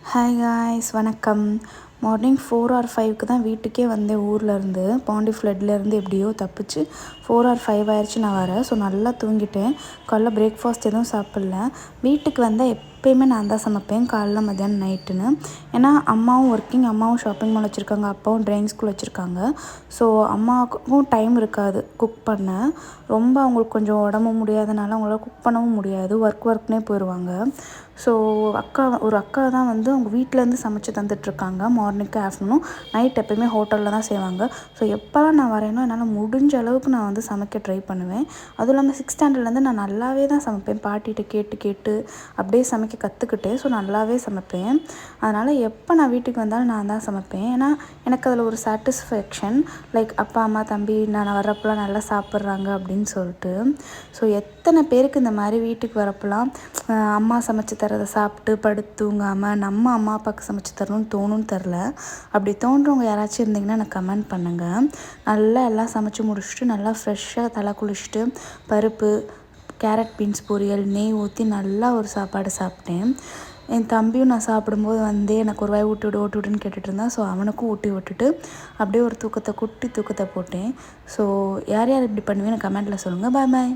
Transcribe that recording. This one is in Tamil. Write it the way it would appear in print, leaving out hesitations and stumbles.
ஹாய் காய்ஸ், வணக்கம். மார்னிங் 4 or 5க்கு தான் வீட்டுக்கே வந்தேன். ஊர்லேருந்து பாண்டி ஃப்ளட்லேருந்து எப்படியோ தப்பிச்சு 4 or 5 ஆயிடுச்சு நான் வரேன். ஸோ நல்லா தூங்கிட்டேன். காலைல பிரேக்ஃபாஸ்ட் எதுவும் சாப்பிடல. வீட்டுக்கு வந்தால் எப்போயுமே நான் தான் சமைப்பேன், காலைல மத்தியானம் நைட்டுன்னு. ஏன்னா அம்மாவும் ஒர்க்கிங், அம்மாவும் ஷாப்பிங் மால் வச்சுருக்காங்க, அப்பாவும் ட்ரைவிங் ஸ்கூல் வச்சுருக்காங்க. ஸோ அம்மாவுக்கும் டைம் இருக்காது குக் பண்ண. ரொம்ப அவங்களுக்கு கொஞ்சம் உடம்பு முடியாதனால அவங்களால குக் பண்ணவும் முடியாது, ஒர்க்னே போயிடுவாங்க. ஸோ ஒரு அக்கா தான் வந்து அவங்க வீட்டிலேருந்து சமைச்சு தந்துட்டுருக்காங்க. மார்னிங்க்கு ஆஃப்டர்நூன் நைட் எப்போயுமே ஹோட்டலில் தான் செய்வாங்க. ஸோ எப்போல்லாம் நான் வரேனோ என்னால் முடிஞ்ச அளவுக்கு நான் வந்து சமைக்க ட்ரை பண்ணுவேன். அதுவும் இல்லாமல் 6th ஸ்டாண்டர்ட்லேருந்து நான் நல்லாவே தான் சமைப்பேன். பாட்டிகிட்ட கேட்டு கேட்டு அப்படியே சமைக்க கற்றுக்கிட்டேன். ஸோ நல்லாவே சமைப்பேன். அதனால் எப்போ நான் வீட்டுக்கு வந்தாலும் நான் தான் சமைப்பேன். ஏன்னா எனக்கு அதில் ஒரு சாட்டிஸ்ஃபேக்ஷன், லைக் அப்பா அம்மா தம்பி நான் வரப்போலாம் நல்லா சாப்பிட்றாங்க அப்படின்னு சொல்லிட்டு. ஸோ எத்தனை பேருக்கு இந்த மாதிரி வீட்டுக்கு வரப்போலாம் அம்மா சமைச்சு தரதை சாப்பிட்டு படுத்து தூங்காமல் நம்ம அம்மா அப்பாவுக்கு சமைச்சு தரணும்னு தோணுன்னு தெரில. அப்படி தோன்றவங்க யாராச்சும் இருந்தீங்கன்னா எனக்கு கமெண்ட் பண்ணுங்கள். நல்லா எல்லாம் சமைச்சு முடிச்சுட்டு நல்லா ஃப்ரெஷ்ஷாக தலை குளிச்சுட்டு பருப்பு, கேரட் பீன்ஸ் பொரியல், நெய் ஊற்றி நல்லா ஒரு சாப்பாடு சாப்பிட்டேன். என் தம்பியும் நான் சாப்பிடும்போது வந்து எனக்கு ஒரு வாய் ஊட்டி விட்டுன்னு கேட்டுட்டு இருந்தான். ஸோ அவனுக்கும் ஊட்டி விட்டுட்டு அப்படியே ஒரு குட்டி தூக்கத்தை போட்டேன். ஸோ யார் யார் இப்படி பண்ணுவேன்னு கமெண்ட்டில் சொல்லுங்கள். பாய் பாய்.